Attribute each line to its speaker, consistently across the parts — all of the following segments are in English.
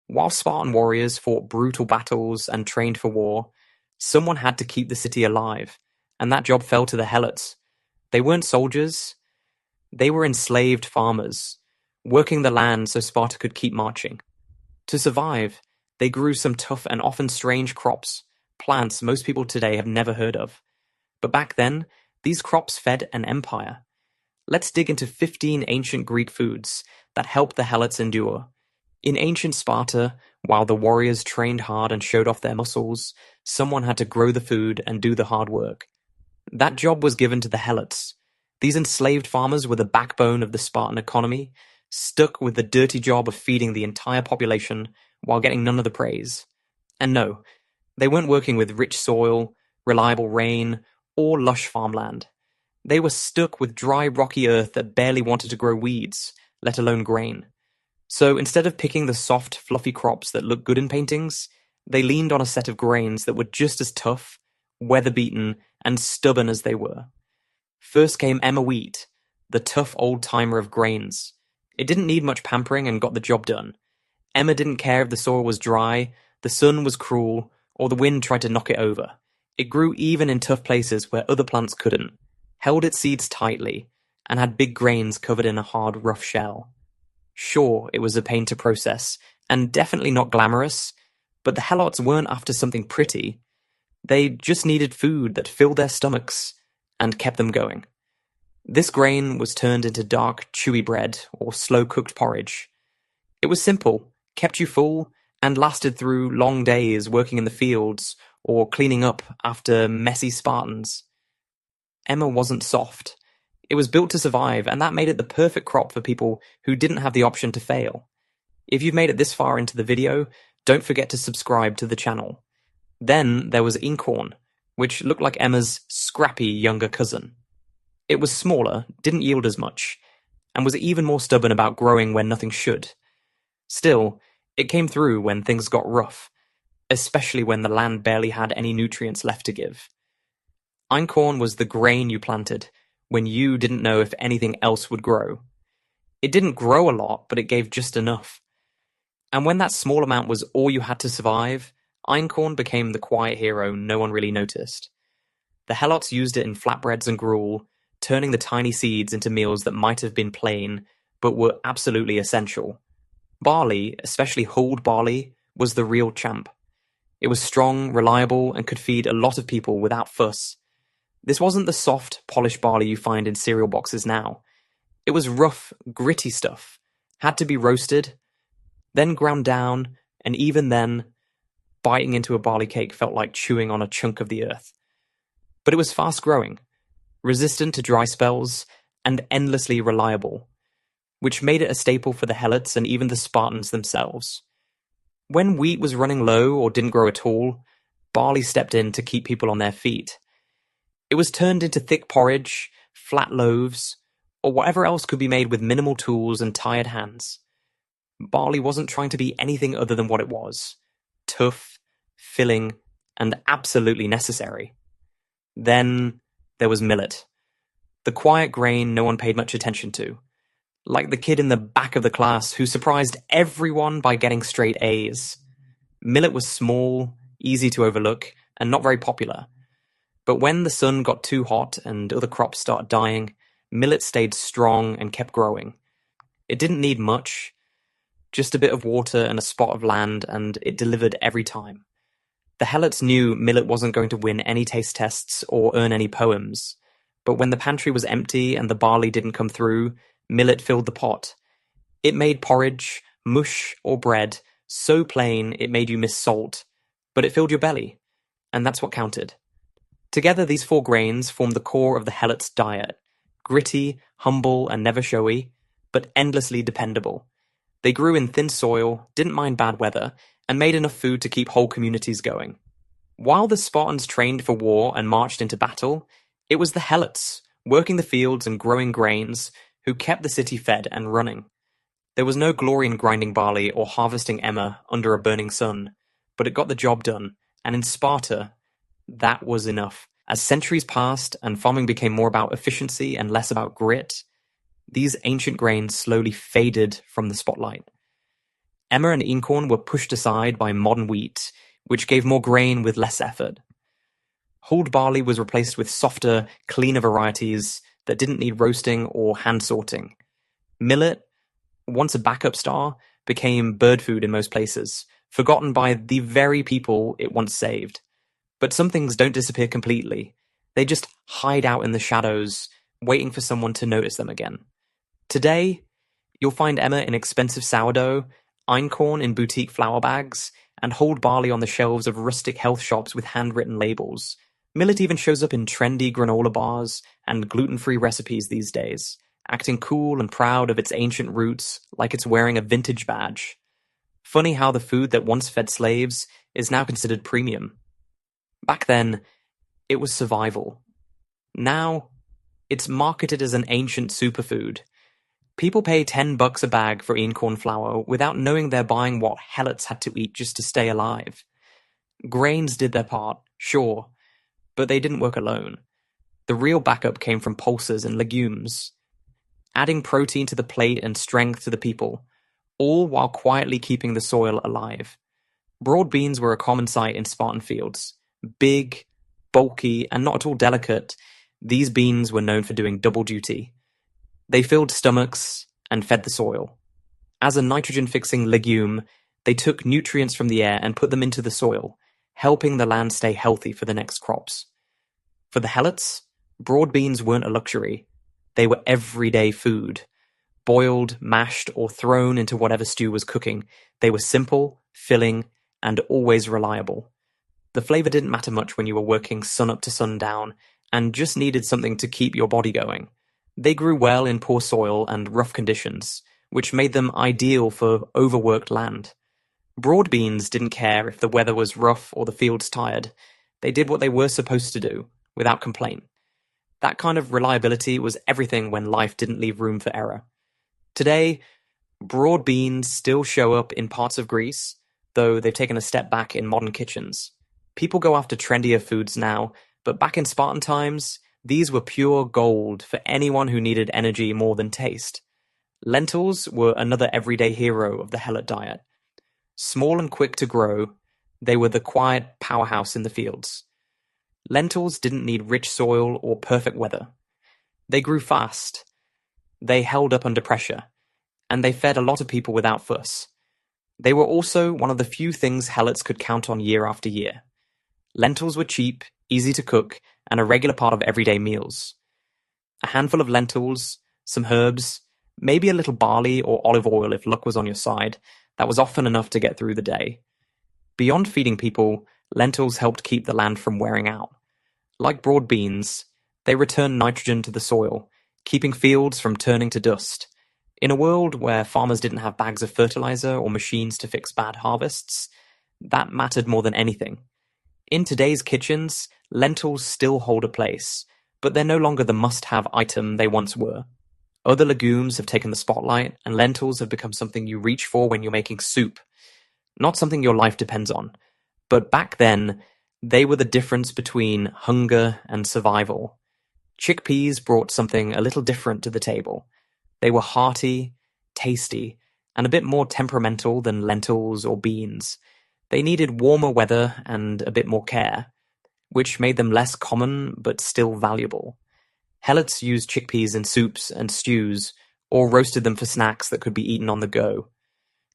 Speaker 1: While Spartan warriors fought brutal battles and trained for war, someone had to keep the city alive, and that job fell to the Helots. They weren't soldiers, they were enslaved farmers, working the land so Sparta could keep marching. To survive, they grew some tough and often strange crops, plants most people today have never heard of. But back then, these crops fed an empire. Let's dig into 15 ancient Greek foods that helped the Helots endure. In ancient Sparta, while the warriors trained hard and showed off their muscles, someone had to grow the food and do the hard work. That job was given to the Helots. These enslaved farmers were the backbone of the Spartan economy, stuck with the dirty job of feeding the entire population while getting none of the praise. And no, they weren't working with rich soil, reliable rain, or lush farmland. They were stuck with dry, rocky earth that barely wanted to grow weeds, let alone grain. So instead of picking the soft, fluffy crops that look good in paintings, they leaned on a set of grains that were just as tough, weather-beaten, and stubborn as they were. First came Emma wheat, the tough old-timer of grains. It didn't need much pampering and got the job done. Emma didn't care if the soil was dry, the sun was cruel, or the wind tried to knock it over. It grew even in tough places where other plants couldn't, held its seeds tightly, and had big grains covered in a hard, rough shell. Sure, it was a pain to process, and definitely not glamorous, but the Helots weren't after something pretty. They just needed food that filled their stomachs and kept them going. This grain was turned into dark, chewy bread or slow-cooked porridge. It was simple, kept you full, and lasted through long days working in the fields or cleaning up after messy Spartans. Emma wasn't soft. It was built to survive, and that made it the perfect crop for people who didn't have the option to fail. If you've made it this far into the video, don't forget to subscribe to the channel. Then there was inkhorn, which looked like Emma's scrappy younger cousin. It was smaller, didn't yield as much, and was even more stubborn about growing when nothing should. Still, it came through when things got rough, especially when the land barely had any nutrients left to give. Einkorn was the grain you planted when you didn't know if anything else would grow. It didn't grow a lot, but it gave just enough. And when that small amount was all you had to survive, einkorn became the quiet hero no one really noticed. The Helots used it in flatbreads and gruel, turning the tiny seeds into meals that might have been plain, but were absolutely essential. Barley, especially hulled barley, was the real champ. It was strong, reliable, and could feed a lot of people without fuss. This wasn't the soft, polished barley you find in cereal boxes now. It was rough, gritty stuff, had to be roasted, then ground down, and even then, biting into a barley cake felt like chewing on a chunk of the earth. But it was fast-growing, resistant to dry spells, and endlessly reliable, which made it a staple for the Helots and even the Spartans themselves. When wheat was running low or didn't grow at all, barley stepped in to keep people on their feet. It was turned into thick porridge, flat loaves, or whatever else could be made with minimal tools and tired hands. Barley wasn't trying to be anything other than what it was: tough, filling, and absolutely necessary. Then there was millet, the quiet grain no one paid much attention to, like the kid in the back of the class who surprised everyone by getting straight A's. Millet was small, easy to overlook, and not very popular. But when the sun got too hot and other crops started dying, millet stayed strong and kept growing. It didn't need much, just a bit of water and a spot of land, and it delivered every time. The Helots knew millet wasn't going to win any taste tests or earn any poems, but when the pantry was empty and the barley didn't come through, millet filled the pot. It made porridge, mush, or bread so plain it made you miss salt, but it filled your belly, and that's what counted. Together, these four grains formed the core of the Helots' diet: gritty, humble, and never showy, but endlessly dependable. They grew in thin soil, didn't mind bad weather, and made enough food to keep whole communities going. While the Spartans trained for war and marched into battle, it was the Helots, working the fields and growing grains, who kept the city fed and running. There was no glory in grinding barley or harvesting emmer under a burning sun, but it got the job done, and in Sparta, that was enough. As centuries passed and farming became more about efficiency and less about grit, these ancient grains slowly faded from the spotlight. Emmer and einkorn were pushed aside by modern wheat, which gave more grain with less effort. Hulled barley was replaced with softer, cleaner varieties that didn't need roasting or hand sorting. Millet, once a backup star, became bird food in most places, forgotten by the very people it once saved. But some things don't disappear completely. They just hide out in the shadows, waiting for someone to notice them again. Today, you'll find emmer in expensive sourdough, einkorn in boutique flour bags, and hulled barley on the shelves of rustic health shops with handwritten labels. Millet even shows up in trendy granola bars and gluten-free recipes these days, acting cool and proud of its ancient roots like it's wearing a vintage badge. Funny how the food that once fed slaves is now considered premium. Back then, it was survival. Now, it's marketed as an ancient superfood. People pay $10 a bag for einkorn flour without knowing they're buying what helots had to eat just to stay alive. Grains did their part, sure, but they didn't work alone. The real backup came from pulses and legumes, adding protein to the plate and strength to the people, all while quietly keeping the soil alive. Broad beans were a common sight in Spartan fields. Big, bulky, and not at all delicate, these beans were known for doing double duty. They filled stomachs and fed the soil. As a nitrogen-fixing legume, they took nutrients from the air and put them into the soil, helping the land stay healthy for the next crops. For the helots, broad beans weren't a luxury. They were everyday food. Boiled, mashed, or thrown into whatever stew was cooking, they were simple, filling, and always reliable. The flavor didn't matter much when you were working sun up to sundown and just needed something to keep your body going. They grew well in poor soil and rough conditions, which made them ideal for overworked land. Broad beans didn't care if the weather was rough or the fields tired. They did what they were supposed to do, without complaint. That kind of reliability was everything when life didn't leave room for error. Today, broad beans still show up in parts of Greece, though they've taken a step back in modern kitchens. People go after trendier foods now, but back in Spartan times, these were pure gold for anyone who needed energy more than taste. Lentils were another everyday hero of the helot diet. Small and quick to grow, they were the quiet powerhouse in the fields. Lentils didn't need rich soil or perfect weather. They grew fast. They held up under pressure, and they fed a lot of people without fuss. They were also one of the few things helots could count on year after year. Lentils were cheap, easy to cook, and a regular part of everyday meals. A handful of lentils, some herbs, maybe a little barley or olive oil if luck was on your side, that was often enough to get through the day. Beyond feeding people, lentils helped keep the land from wearing out. Like broad beans, they returned nitrogen to the soil, keeping fields from turning to dust. In a world where farmers didn't have bags of fertilizer or machines to fix bad harvests, that mattered more than anything. In today's kitchens, lentils still hold a place, but they're no longer the must-have item they once were. Other legumes have taken the spotlight, and lentils have become something you reach for when you're making soup. Not something your life depends on. But back then, they were the difference between hunger and survival. Chickpeas brought something a little different to the table. They were hearty, tasty, and a bit more temperamental than lentils or beans. They needed warmer weather and a bit more care, which made them less common but still valuable. Helots used chickpeas in soups and stews, or roasted them for snacks that could be eaten on the go.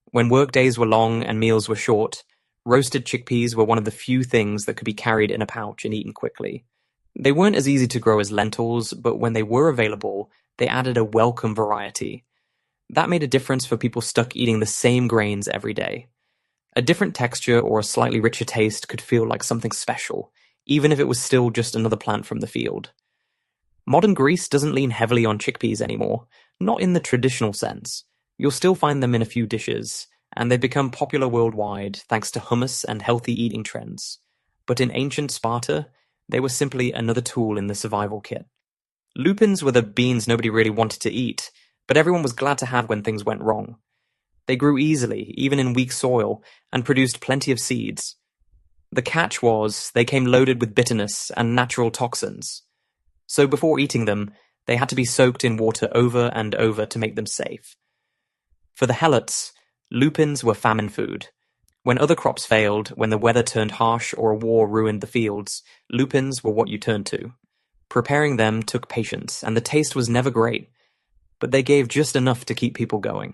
Speaker 1: When work days were long and meals were short, roasted chickpeas were one of the few things that could be carried in a pouch and eaten quickly. They weren't as easy to grow as lentils, but when they were available, they added a welcome variety. That made a difference for people stuck eating the same grains every day. A different texture or a slightly richer taste could feel like something special, even if it was still just another plant from the field. Modern Greece doesn't lean heavily on chickpeas anymore, not in the traditional sense. You'll still find them in a few dishes, and they've become popular worldwide thanks to hummus and healthy eating trends. But in ancient Sparta, they were simply another tool in the survival kit. Lupins were the beans nobody really wanted to eat, but everyone was glad to have when things went wrong. They grew easily, even in weak soil, and produced plenty of seeds. The catch was they came loaded with bitterness and natural toxins. So before eating them, they had to be soaked in water over and over to make them safe. For the helots, Lupins were famine food. When other crops failed, when the weather turned harsh or a war ruined the fields, lupins were what you turned to. Preparing them took patience, and the taste was never great, but they gave just enough to keep people going.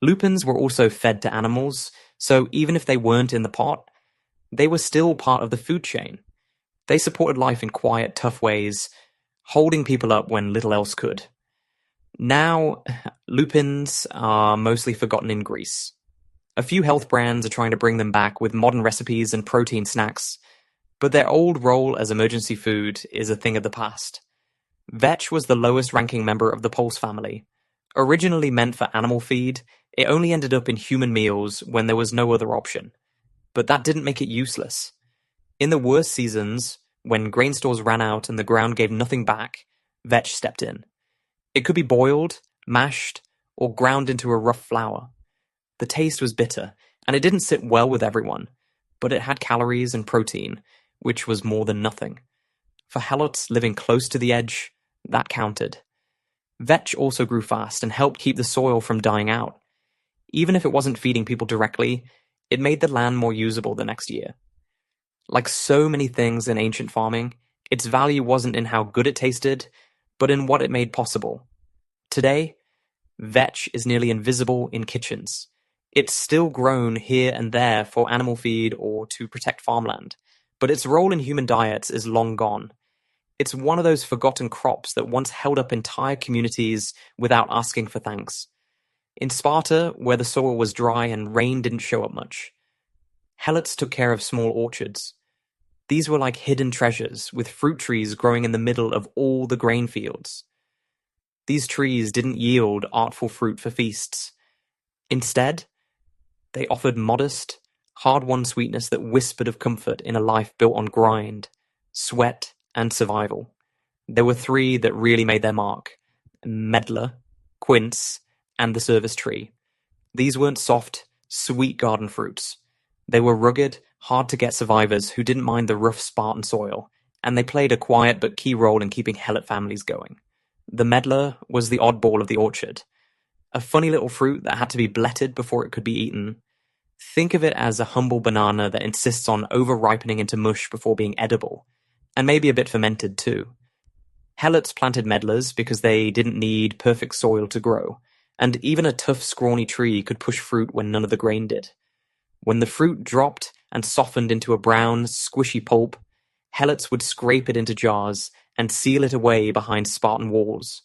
Speaker 1: Lupins were also fed to animals, so even if they weren't in the pot, they were still part of the food chain. They supported life in quiet, tough ways, holding people up when little else could. Now, lupins are mostly forgotten in Greece. A few health brands are trying to bring them back with modern recipes and protein snacks, but their old role as emergency food is a thing of the past. Vetch was the lowest ranking member of the pulse family. Originally meant for animal feed, it only ended up in human meals when there was no other option. But that didn't make it useless. In the worst seasons, when grain stores ran out and the ground gave nothing back, Vetch stepped in. It could be boiled, mashed, or ground into a rough flour. The taste was bitter, and it didn't sit well with everyone, but it had calories and protein, which was more than nothing. For Helots living close to the edge, that counted. Vetch also grew fast and helped keep the soil from dying out. Even if it wasn't feeding people directly, it made the land more usable the next year. Like so many things in ancient farming, its value wasn't in how good it tasted, but in what it made possible. Today, vetch is nearly invisible in kitchens. It's still grown here and there for animal feed or to protect farmland, but its role in human diets is long gone. It's one of those forgotten crops that once held up entire communities without asking for thanks. In Sparta, where the soil was dry and rain didn't show up much, Helots took care of small orchards. These were like hidden treasures, with fruit trees growing in the middle of all the grain fields. These trees didn't yield artful fruit for feasts. Instead, they offered modest, hard-won sweetness that whispered of comfort in a life built on grind, sweat, and survival. There were three that really made their mark: medlar, quince, and the service tree. These weren't soft, sweet garden fruits. They were rugged, hard-to-get survivors who didn't mind the rough Spartan soil, and they played a quiet but key role in keeping Helot families going. The medlar was the oddball of the orchard. A funny little fruit that had to be bletted before it could be eaten. Think of it as a humble banana that insists on over-ripening into mush before being edible, and maybe a bit fermented too. Helots planted medlars because they didn't need perfect soil to grow, and even a tough, scrawny tree could push fruit when none of the grain did. When the fruit dropped and softened into a brown, squishy pulp, Helots would scrape it into jars and seal it away behind Spartan walls.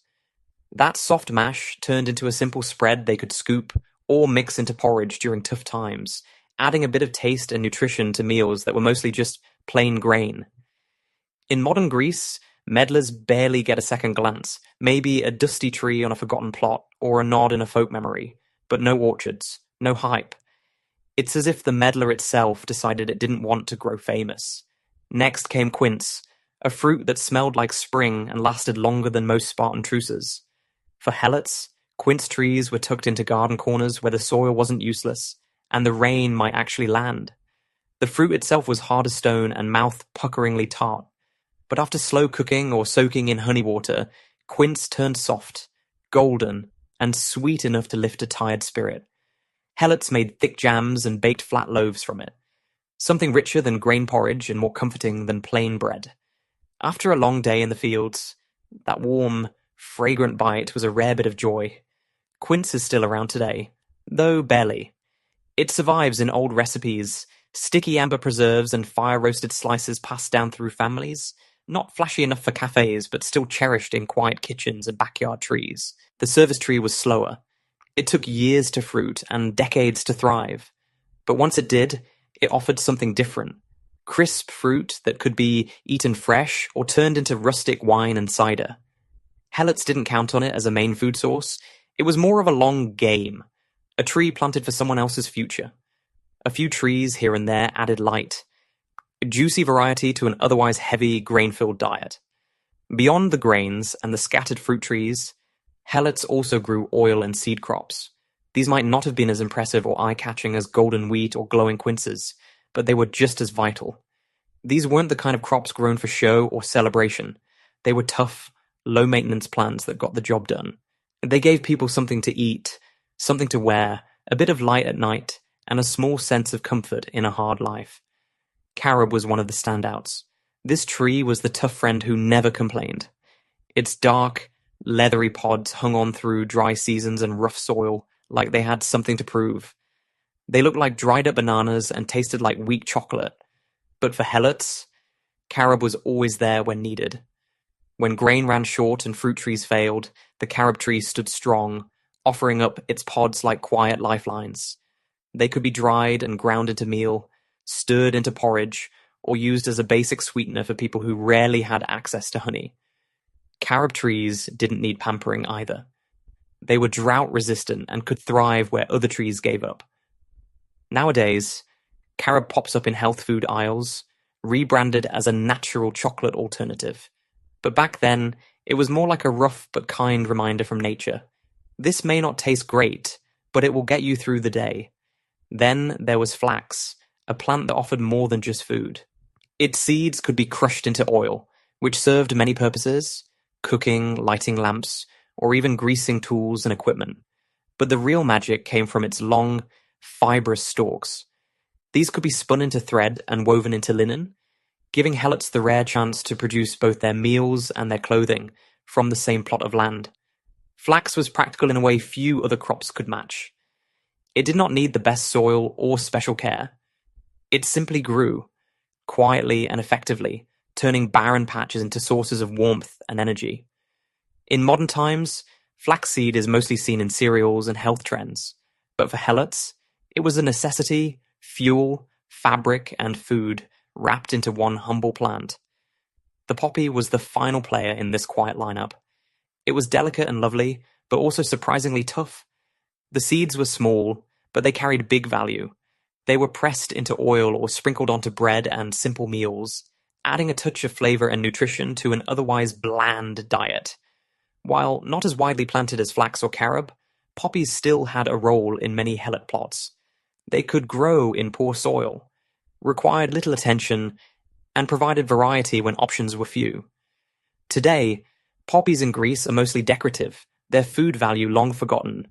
Speaker 1: That soft mash turned into a simple spread they could scoop or mix into porridge during tough times, adding a bit of taste and nutrition to meals that were mostly just plain grain. In modern Greece, medlars barely get a second glance, maybe a dusty tree on a forgotten plot or a nod in a folk memory, but no orchards, no hype. It's as if the medlar itself decided it didn't want to grow famous. Next came quince, a fruit that smelled like spring and lasted longer than most Spartan truces. For Helots, quince trees were tucked into garden corners where the soil wasn't useless, and the rain might actually land. The fruit itself was hard as stone and mouth-puckeringly tart, but after slow cooking or soaking in honey water, quince turned soft, golden, and sweet enough to lift a tired spirit. Helots made thick jams and baked flat loaves from it, something richer than grain porridge and more comforting than plain bread. After a long day in the fields, that warm, fragrant bite was a rare bit of joy. Quince is still around today, though barely. It survives in old recipes, sticky amber preserves and fire-roasted slices passed down through families, not flashy enough for cafes but still cherished in quiet kitchens and backyard trees. The service tree was slower. It took years to fruit and decades to thrive. But once it did, it offered something different. Crisp fruit that could be eaten fresh or turned into rustic wine and cider. Helots didn't count on it as a main food source. It was more of a long game, a tree planted for someone else's future. A few trees here and there added light, a juicy variety to an otherwise heavy, grain-filled diet. Beyond the grains and the scattered fruit trees, Helots also grew oil and seed crops. These might not have been as impressive or eye-catching as golden wheat or glowing quinces, but they were just as vital. These weren't the kind of crops grown for show or celebration. They were tough, low-maintenance plants that got the job done. They gave people something to eat, something to wear, a bit of light at night, and a small sense of comfort in a hard life. Carob was one of the standouts. This tree was the tough friend who never complained. Its dark, leathery pods hung on through dry seasons and rough soil like they had something to prove. They looked like dried up bananas and tasted like weak chocolate. But for Helots, carob was always there when needed. When grain ran short and fruit trees failed, the carob tree stood strong, offering up its pods like quiet lifelines. They could be dried and ground into meal, stirred into porridge, or used as a basic sweetener for people who rarely had access to honey. Carob trees didn't need pampering either. They were drought-resistant and could thrive where other trees gave up. Nowadays, carob pops up in health food aisles, rebranded as a natural chocolate alternative. But back then, it was more like a rough but kind reminder from nature. This may not taste great, but it will get you through the day. Then there was flax, a plant that offered more than just food. Its seeds could be crushed into oil, which served many purposes: cooking, lighting lamps, or even greasing tools and equipment. But the real magic came from its long, fibrous stalks. These could be spun into thread and woven into linen, giving Helots the rare chance to produce both their meals and their clothing from the same plot of land. Flax was practical in a way few other crops could match. It did not need the best soil or special care. It simply grew, quietly and effectively, turning barren patches into sources of warmth and energy. In modern times, flaxseed is mostly seen in cereals and health trends, but for Helots, it was a necessity, fuel, fabric, and food wrapped into one humble plant. The poppy was the final player in this quiet lineup. It was delicate and lovely, but also surprisingly tough. The seeds were small, but they carried big value. They were pressed into oil or sprinkled onto bread and simple meals, adding a touch of flavor and nutrition to an otherwise bland diet. While not as widely planted as flax or carob, poppies still had a role in many Helot plots. They could grow in poor soil, required little attention, and provided variety when options were few. Today, poppies in Greece are mostly decorative, their food value long forgotten.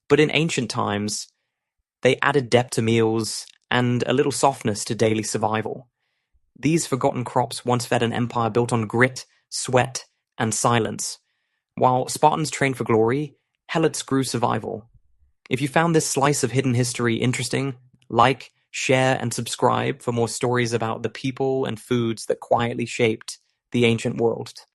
Speaker 1: But in ancient times, they added depth to meals and a little softness to daily survival. These forgotten crops once fed an empire built on grit, sweat, and silence. While Spartans trained for glory, Helots grew survival. If you found this slice of hidden history interesting, like, share, and subscribe for more stories about the people and foods that quietly shaped the ancient world.